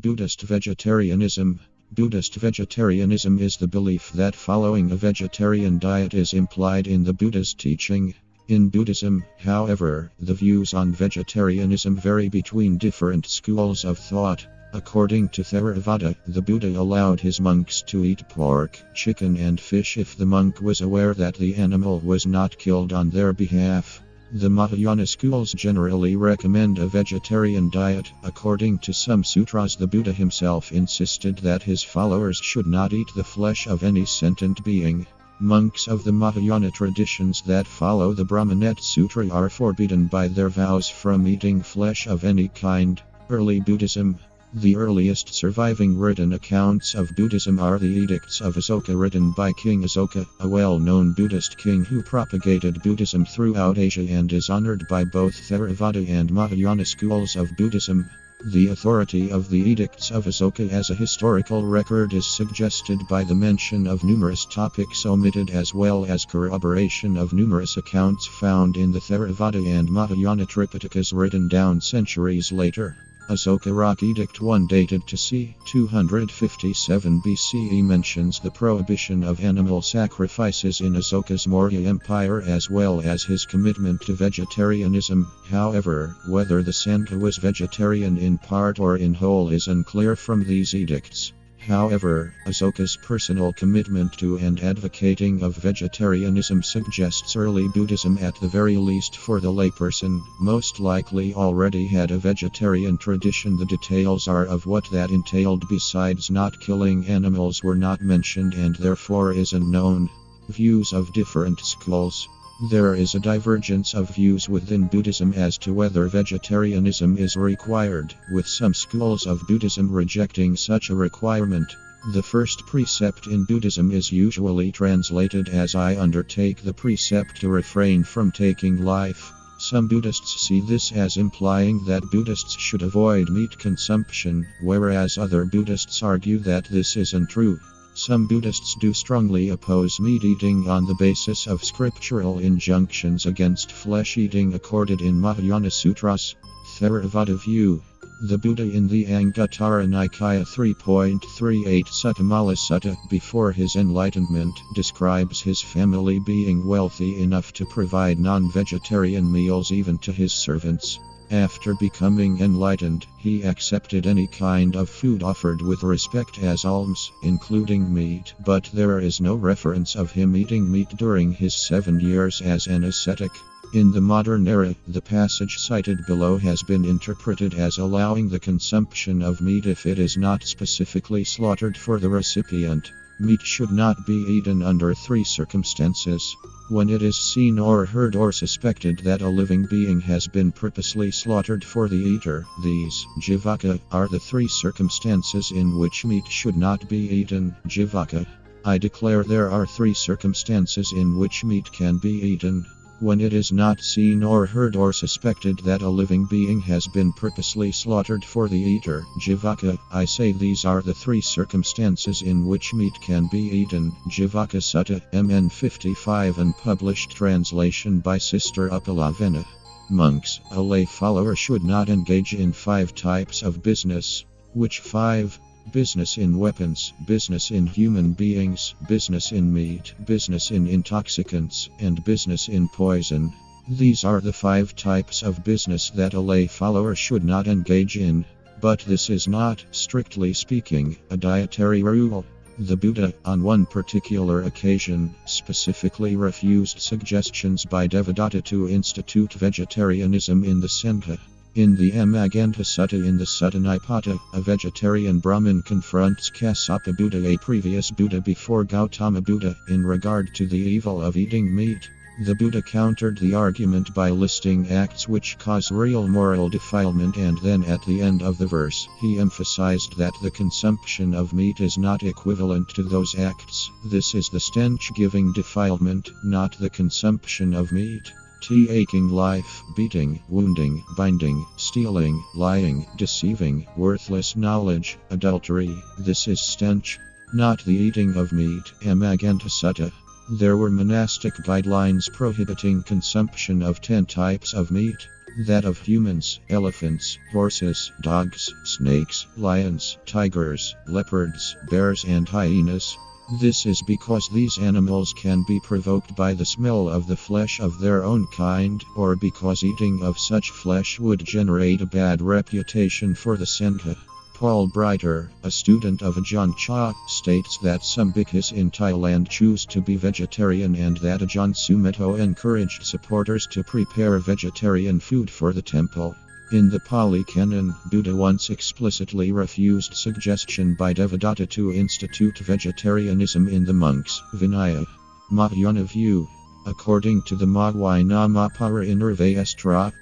Buddhist Vegetarianism. Buddhist vegetarianism is the belief that following a vegetarian diet is implied in the Buddha's teaching. In Buddhism, however, the views on vegetarianism vary between different schools of thought. According to Theravada, the Buddha allowed his monks to eat pork, chicken and fish if the monk was aware that the animal was not killed on their behalf. The Mahayana schools generally recommend a vegetarian diet. According to some sutras, the Buddha himself insisted that his followers should not eat the flesh of any sentient being. Monks of the Mahayana traditions that follow the Brahma Net Sutra are forbidden by their vows from eating flesh of any kind. Early Buddhism. The earliest surviving written accounts of Buddhism are the Edicts of Asoka, written by King Asoka, a well-known Buddhist king who propagated Buddhism throughout Asia and is honored by both Theravada and Mahayana schools of Buddhism. The authority of the Edicts of Asoka as a historical record is suggested by the mention of numerous topics omitted, as well as corroboration of numerous accounts found in the Theravada and Mahayana Tripitakas written down centuries later. Asoka Rock Edict 1, dated to c. 257 BCE, mentions the prohibition of animal sacrifices in Asoka's Maurya Empire, as well as his commitment to vegetarianism. However, whether the Sangha was vegetarian in part or in whole is unclear from these edicts. However, Asoka's personal commitment to and advocating of vegetarianism suggests early Buddhism, at the very least for the layperson, most likely already had a vegetarian tradition. The details are of what that entailed besides not killing animals were not mentioned and therefore is unknown. Views of different schools. There is a divergence of views within Buddhism as to whether vegetarianism is required, with some schools of Buddhism rejecting such a requirement. The first precept in Buddhism is usually translated as "I undertake the precept to refrain from taking life." Some Buddhists see this as implying that Buddhists should avoid meat consumption, whereas other Buddhists argue that this is untrue. Some Buddhists do strongly oppose meat eating on the basis of scriptural injunctions against flesh eating accorded in Mahayana Sutras. Theravada view. The Buddha in the Anguttara Nikaya 3.38 Suttamala Sutta, before his enlightenment, describes his family being wealthy enough to provide non-vegetarian meals even to his servants. After becoming enlightened, he accepted any kind of food offered with respect as alms, including meat, but there is no reference of him eating meat during his 7 years as an ascetic. In the modern era, the passage cited below has been interpreted as allowing the consumption of meat if it is not specifically slaughtered for the recipient. Meat should not be eaten under 3 circumstances. When it is seen or heard or suspected that a living being has been purposely slaughtered for the eater. These, jivaka, are the 3 circumstances in which meat should not be eaten. Jivaka. I declare there are 3 circumstances in which meat can be eaten. When it is not seen or heard or suspected that a living being has been purposely slaughtered for the eater. Jivaka. I say these are the 3 circumstances in which meat can be eaten. Jivaka Sutta, MN 55, unpublished translation by Sister Uppalavena. Monks. A lay follower should not engage in 5 types of business. Which 5? Business in weapons, business in human beings, business in meat, business in intoxicants, and business in poison. These are the 5 types of business that a lay follower should not engage in. But this is not, strictly speaking, a dietary rule. The Buddha, on one particular occasion, specifically refused suggestions by Devadatta to institute vegetarianism in the Sangha. In the Amaganta Sutta, in the Sutta Nipata, a vegetarian Brahmin confronts Kassapa Buddha, a previous Buddha before Gautama Buddha, in regard to the evil of eating meat. The Buddha countered the argument by listing acts which cause real moral defilement, and then at the end of the verse, he emphasized that the consumption of meat is not equivalent to those acts. This is the stench-giving defilement, not the consumption of meat. Taking life, beating, wounding, binding, stealing, lying, deceiving, worthless knowledge, adultery. This is stench, not the eating of meat. Amaganta Sutta. There were monastic guidelines prohibiting consumption of 10 types of meat. that of humans, elephants, horses, dogs, snakes, lions, tigers, leopards, bears and hyenas. This is because these animals can be provoked by the smell of the flesh of their own kind, or because eating of such flesh would generate a bad reputation for the Sangha. Paul Breiter, a student of Ajahn Chah, states that some bhikkhus in Thailand choose to be vegetarian and that Ajahn Sumedho encouraged supporters to prepare vegetarian food for the temple. In the Pali Canon, Buddha once explicitly refused suggestion by Devadatta to institute vegetarianism in the monks' Vinaya. Mahayana view. According to the Mahayana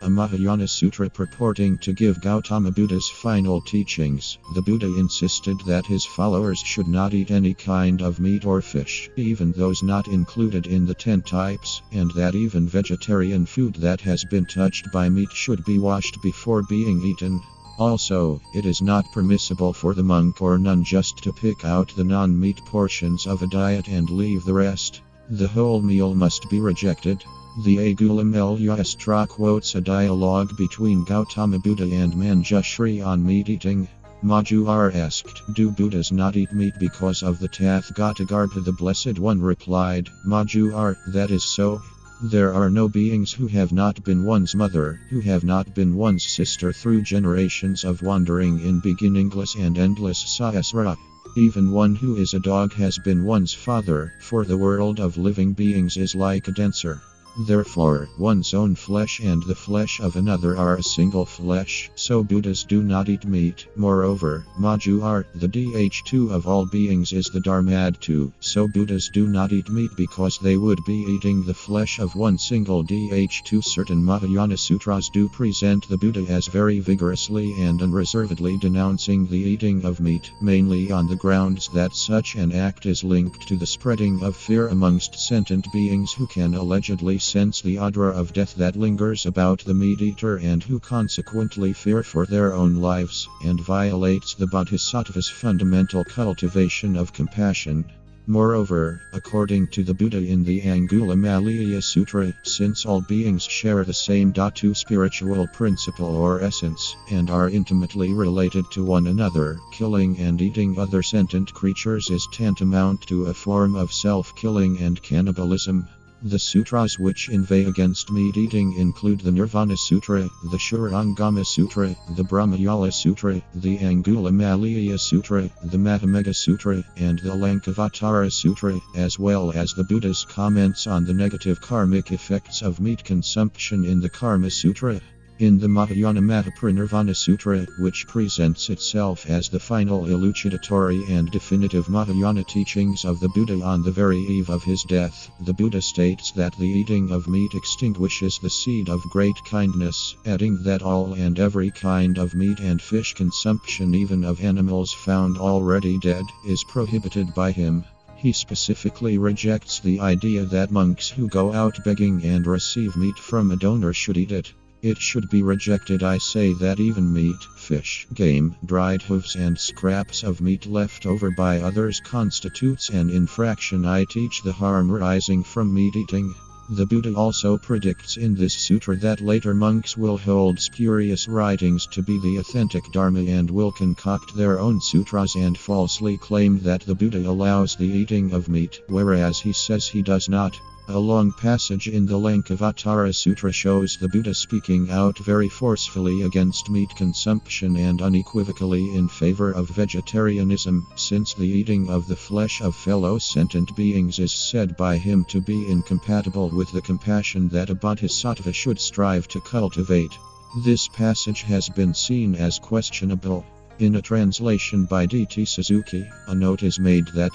a Mahayana Sutra purporting to give Gautama Buddha's final teachings, the Buddha insisted that his followers should not eat any kind of meat or fish, even those not included in the 10 types, and that even vegetarian food that has been touched by meat should be washed before being eaten. Also, it is not permissible for the monk or nun just to pick out the non-meat portions of a diet and leave the rest. The whole meal must be rejected. The Agula quotes a dialogue between Gautama Buddha and Manjushri on meat eating. Majur asked, "Do Buddhas not eat meat because of the Tathagata?" The Blessed One replied, "Majur, that is so. There are no beings who have not been one's mother, who have not been one's sister through generations of wandering in beginningless and endless sahasrara. Even one who is a dog has been one's father, for the world of living beings is like a dancer. Therefore, one's own flesh and the flesh of another are a single flesh, so Buddhas do not eat meat. Moreover, Majur, the Dh2 of all beings is the Dharmadhatu, so Buddhas do not eat meat because they would be eating the flesh of one single Dh2. Certain Mahayana sutras do present the Buddha as very vigorously and unreservedly denouncing the eating of meat, mainly on the grounds that such an act is linked to the spreading of fear amongst sentient beings who can allegedly sense the odor of death that lingers about the meat eater and who consequently fear for their own lives, and violates the bodhisattva's fundamental cultivation of compassion. Moreover, according to the Buddha in the Angulimala Sutra, since all beings share the same dhatu spiritual principle or essence, and are intimately related to one another, killing and eating other sentient creatures is tantamount to a form of self-killing and cannibalism. The sutras which inveigh against meat eating include the Nirvana Sutra, the Shurangama Sutra, the Brahmayala Sutra, the Angulimala Sutra, the Mahamegha Sutra, and the Lankavatara Sutra, as well as the Buddha's comments on the negative karmic effects of meat consumption in the Karma Sutra. In the Mahayana Mahaparinirvana Sutra, which presents itself as the final elucidatory and definitive Mahayana teachings of the Buddha on the very eve of his death, the Buddha states that the eating of meat extinguishes the seed of great kindness, adding that all and every kind of meat and fish consumption, even of animals found already dead, is prohibited by him. He specifically rejects the idea that monks who go out begging and receive meat from a donor should eat it. It should be rejected. I say that even meat, fish, game, dried hooves and scraps of meat left over by others constitutes an infraction. I teach the harm arising from meat eating. The Buddha also predicts in this sutra that later monks will hold spurious writings to be the authentic Dharma and will concoct their own sutras and falsely claim that the Buddha allows the eating of meat, whereas he says he does not. A long passage in the Lankavatara Sutra shows the Buddha speaking out very forcefully against meat consumption and unequivocally in favor of vegetarianism, since the eating of the flesh of fellow sentient beings is said by him to be incompatible with the compassion that a bodhisattva should strive to cultivate. This passage has been seen as questionable. In a translation by D.T. Suzuki, a note is made that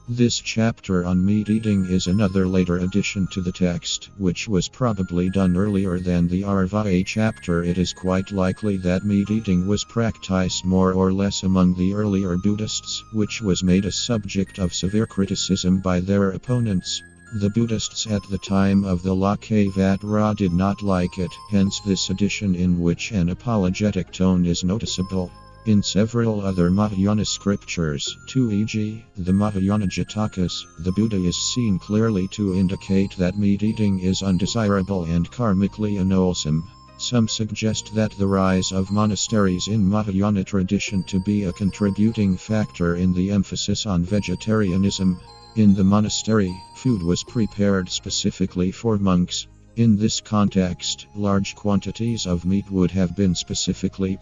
this chapter on meat eating is another later addition to the text, which was probably done earlier than the Theravada chapter. It is quite likely that meat eating was practiced more or less among the earlier Buddhists, which was made a subject of severe criticism by their opponents. The Buddhists at the time of the Lankavatara did not like it, hence this addition in which an apologetic tone is noticeable. In several other Mahayana scriptures, e.g., the Mahayana Jatakas, the Buddha is seen clearly to indicate that meat eating is undesirable and karmically unwholesome. Some suggest that the rise of monasteries in Mahayana tradition to be a contributing factor in the emphasis on vegetarianism. In the monastery, food was prepared specifically for monks. In this context, large quantities of meat would have been specifically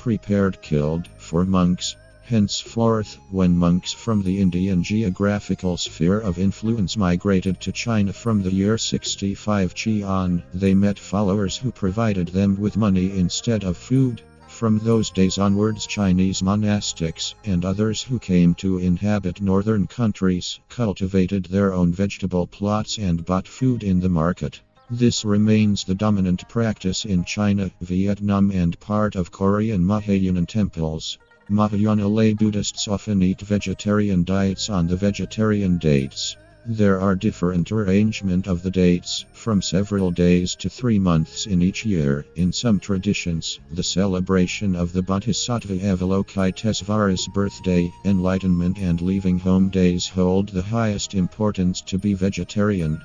killed for monks. Henceforth, when monks from the Indian geographical sphere of influence migrated to China from the year 65 CE on, they met followers who provided them with money instead of food. From those days onwards, Chinese monastics and others who came to inhabit northern countries cultivated their own vegetable plots and bought food in the market. This remains the dominant practice in China, Vietnam, and part of Korean Mahayanan temples. Mahayana lay Buddhists often eat vegetarian diets on the vegetarian dates. There are different arrangement of the dates, from several days to 3 months in each year. In some traditions, the celebration of the Bodhisattva Avalokitesvara's birthday, enlightenment, and leaving home days hold the highest importance to be vegetarian.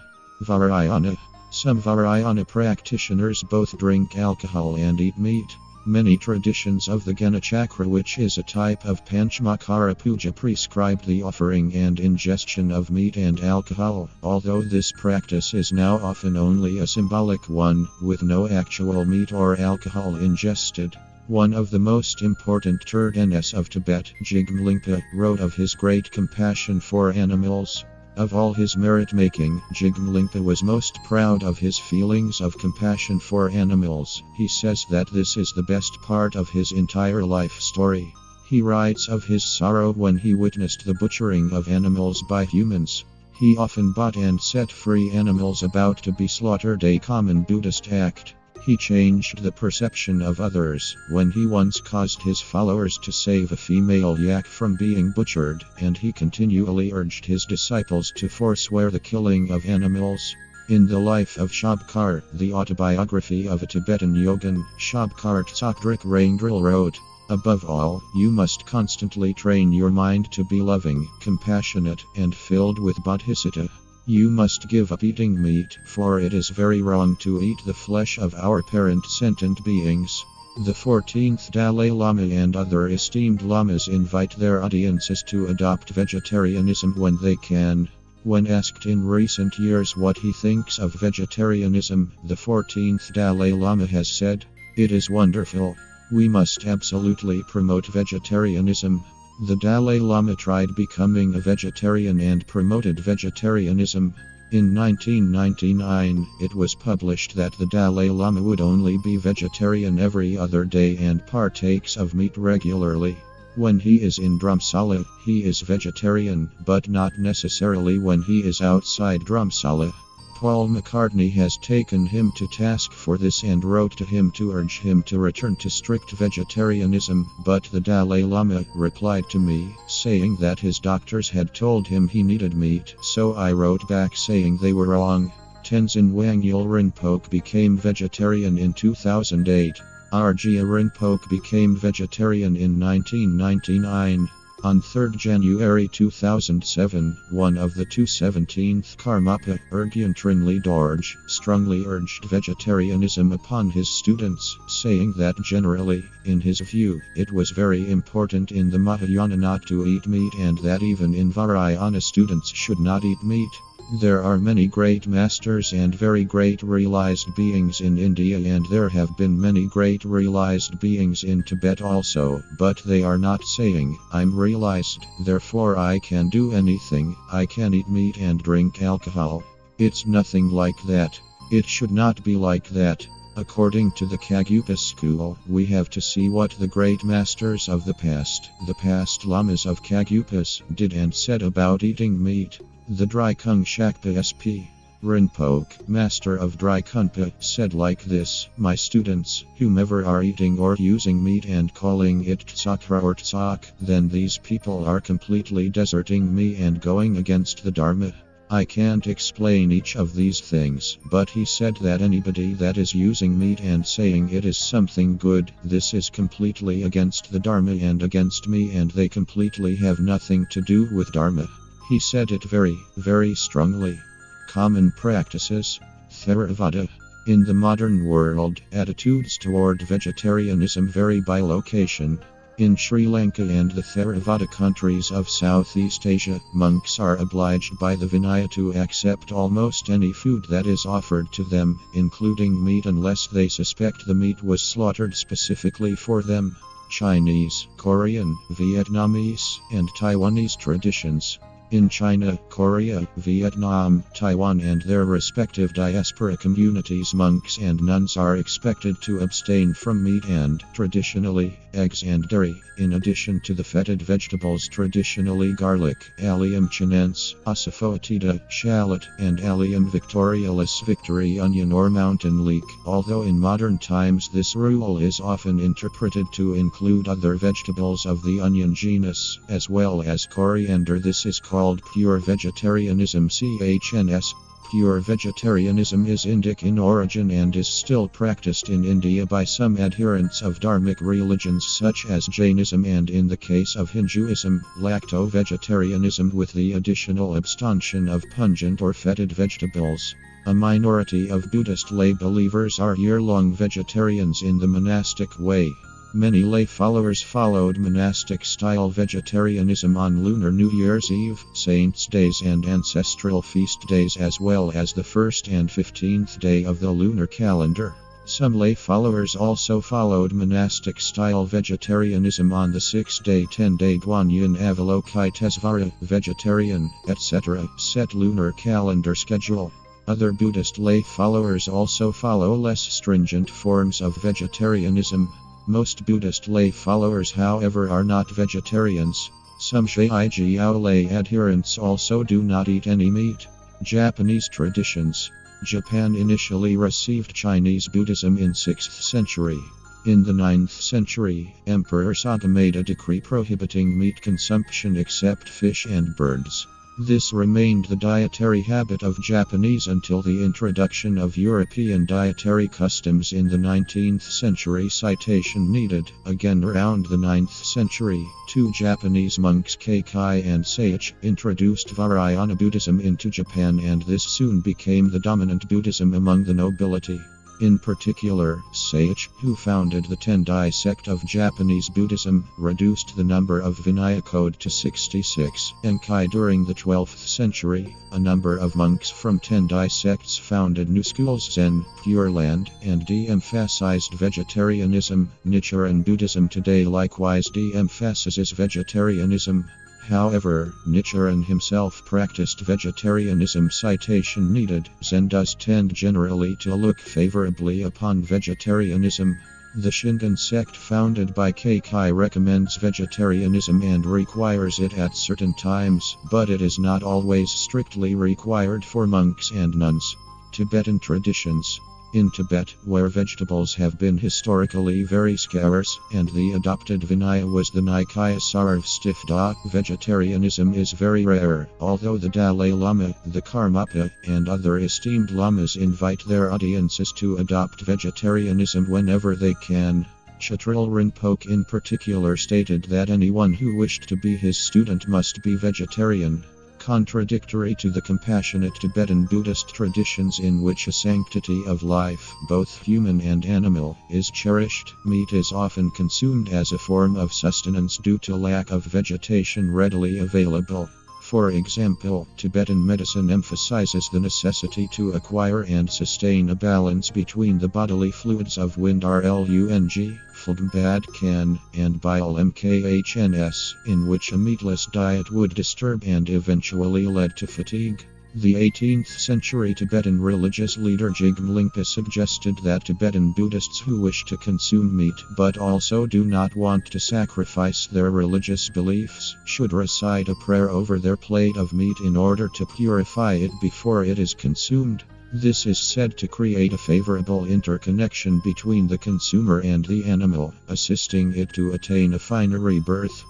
Varayana. Some Varayana practitioners both drink alcohol and eat meat. Many traditions of the Gana Chakra, which is a type of Panchamakara puja, prescribe the offering and ingestion of meat and alcohol, although this practice is now often only a symbolic one, with no actual meat or alcohol ingested. One of the most important Turgenes of Tibet, Jigme Lingpa, wrote of his great compassion for animals. Of all his merit-making, Jigme Lingpa was most proud of his feelings of compassion for animals. He says that this is the best part of his entire life story. He writes of his sorrow when he witnessed the butchering of animals by humans. He often bought and set free animals about to be slaughtered, a common Buddhist act. He changed the perception of others when he once caused his followers to save a female yak from being butchered, and he continually urged his disciples to forswear the killing of animals. In the life of Shabkar, the autobiography of a Tibetan yogin, Shabkar Tsakdrik Rangdril wrote, "Above all, you must constantly train your mind to be loving, compassionate, and filled with bodhisattva. You must give up eating meat, for it is very wrong to eat the flesh of our parent sentient beings." The 14th Dalai Lama and other esteemed lamas invite their audiences to adopt vegetarianism when they can. When asked in recent years what he thinks of vegetarianism, the 14th Dalai Lama has said, "It is wonderful. We must absolutely promote vegetarianism." The Dalai Lama tried becoming a vegetarian and promoted vegetarianism. In 1999, it was published that the Dalai Lama would only be vegetarian every other day and partakes of meat regularly. When he is in Dharamsala, he is vegetarian, but not necessarily when he is outside Dharamsala. Paul McCartney has taken him to task for this and wrote to him to urge him to return to strict vegetarianism, but the Dalai Lama replied to me, saying that his doctors had told him he needed meat, so I wrote back saying they were wrong. Tenzin Wangyal Rinpoche became vegetarian in 2008. Arjia Rinpoche became vegetarian in 1999. On 3 January 2007, one of the 217th Karmapa, Urgyen Trinley Dorje, strongly urged vegetarianism upon his students, saying that generally, in his view, it was very important in the Mahayana not to eat meat and that even in Varayana students should not eat meat. There are many great masters and very great realized beings in India, and there have been many great realized beings in Tibet also, but they are not saying, "I'm realized, therefore I can do anything, I can eat meat and drink alcohol." It's nothing like that. It should not be like that. According to the Kagyupa school, we have to see what the great masters of the past lamas of Kagyupas, did and said about eating meat. The Drikung Shakpa SP. Rinpoche, master of Drikungpa, said like this: "My students, whomever are eating or using meat and calling it tsakra or tsak, then these people are completely deserting me and going against the Dharma." I can't explain each of these things, but he said that anybody that is using meat and saying it is something good, this is completely against the Dharma and against me, and they completely have nothing to do with Dharma. He said it very, very strongly. Common practices. Theravada. In the modern world, attitudes toward vegetarianism vary by location. In Sri Lanka and the Theravada countries of Southeast Asia, monks are obliged by the Vinaya to accept almost any food that is offered to them, including meat unless they suspect the meat was slaughtered specifically for them. Chinese, Korean, Vietnamese, and Taiwanese traditions. In China, Korea, Vietnam, Taiwan and their respective diaspora communities, monks and nuns are expected to abstain from meat and, traditionally, eggs and dairy, in addition to the fetid vegetables traditionally garlic, Allium chinense, asafoetida, shallot, and Allium victorialis victory onion or mountain leek, although in modern times this rule is often interpreted to include other vegetables of the onion genus, as well as coriander. This is called pure vegetarianism. CHNS. Pure vegetarianism is Indic in origin and is still practiced in India by some adherents of dharmic religions such as Jainism and, in the case of Hinduism, lacto-vegetarianism with the additional abstention of pungent or fetid vegetables. A minority of Buddhist lay believers are year-long vegetarians in the monastic way. Many lay followers followed monastic-style vegetarianism on Lunar New Year's Eve, Saints' Days and ancestral feast days, as well as the 1st and 15th day of the lunar calendar. Some lay followers also followed monastic-style vegetarianism on the 6-day, 10-day Guanyin Avalokitesvara, vegetarian, etc. set lunar calendar schedule. Other Buddhist lay followers also follow less stringent forms of vegetarianism. Most Buddhist lay followers, however, are not vegetarians. Some Shaijiao lay adherents also do not eat any meat. Japanese traditions. Japan initially received Chinese Buddhism in 6th century. In the 9th century, Emperor Saga made a decree prohibiting meat consumption except fish and birds. This remained the dietary habit of Japanese until the introduction of European dietary customs in the 19th century. Citation needed. Again around the 9th century, two Japanese monks Keikai and Seiichi introduced Vajrayana Buddhism into Japan, and this soon became the dominant Buddhism among the nobility. In particular, Seiichi, who founded the Tendai sect of Japanese Buddhism, reduced the number of Vinaya code to 66. Enkai. During the 12th century, a number of monks from Tendai sects founded new schools Zen, Pure Land, and de-emphasized vegetarianism. Nichiren Buddhism today likewise de-emphasizes vegetarianism. However, Nichiren himself practiced vegetarianism. Citation needed. Zen does tend generally to look favorably upon vegetarianism. The Shingon sect founded by Keikai recommends vegetarianism and requires it at certain times, but it is not always strictly required for monks and nuns. Tibetan traditions. In Tibet, where vegetables have been historically very scarce, and the adopted Vinaya was the Nikaya Sarvastivada, vegetarianism is very rare, although the Dalai Lama, the Karmapa, and other esteemed lamas invite their audiences to adopt vegetarianism whenever they can. Chatril Rinpoche in particular stated that anyone who wished to be his student must be vegetarian. Contradictory to the compassionate Tibetan Buddhist traditions in which a sanctity of life, both human and animal, is cherished, meat is often consumed as a form of sustenance due to lack of vegetation readily available. For example, Tibetan medicine emphasizes the necessity to acquire and sustain a balance between the bodily fluids of wind Rlung, phlegm bad can, and bile mkhns, in which a meatless diet would disturb and eventually led to fatigue. The 18th century Tibetan religious leader Jigme Lingpa suggested that Tibetan Buddhists who wish to consume meat but also do not want to sacrifice their religious beliefs should recite a prayer over their plate of meat in order to purify it before it is consumed. This is said to create a favorable interconnection between the consumer and the animal, assisting it to attain a finer rebirth.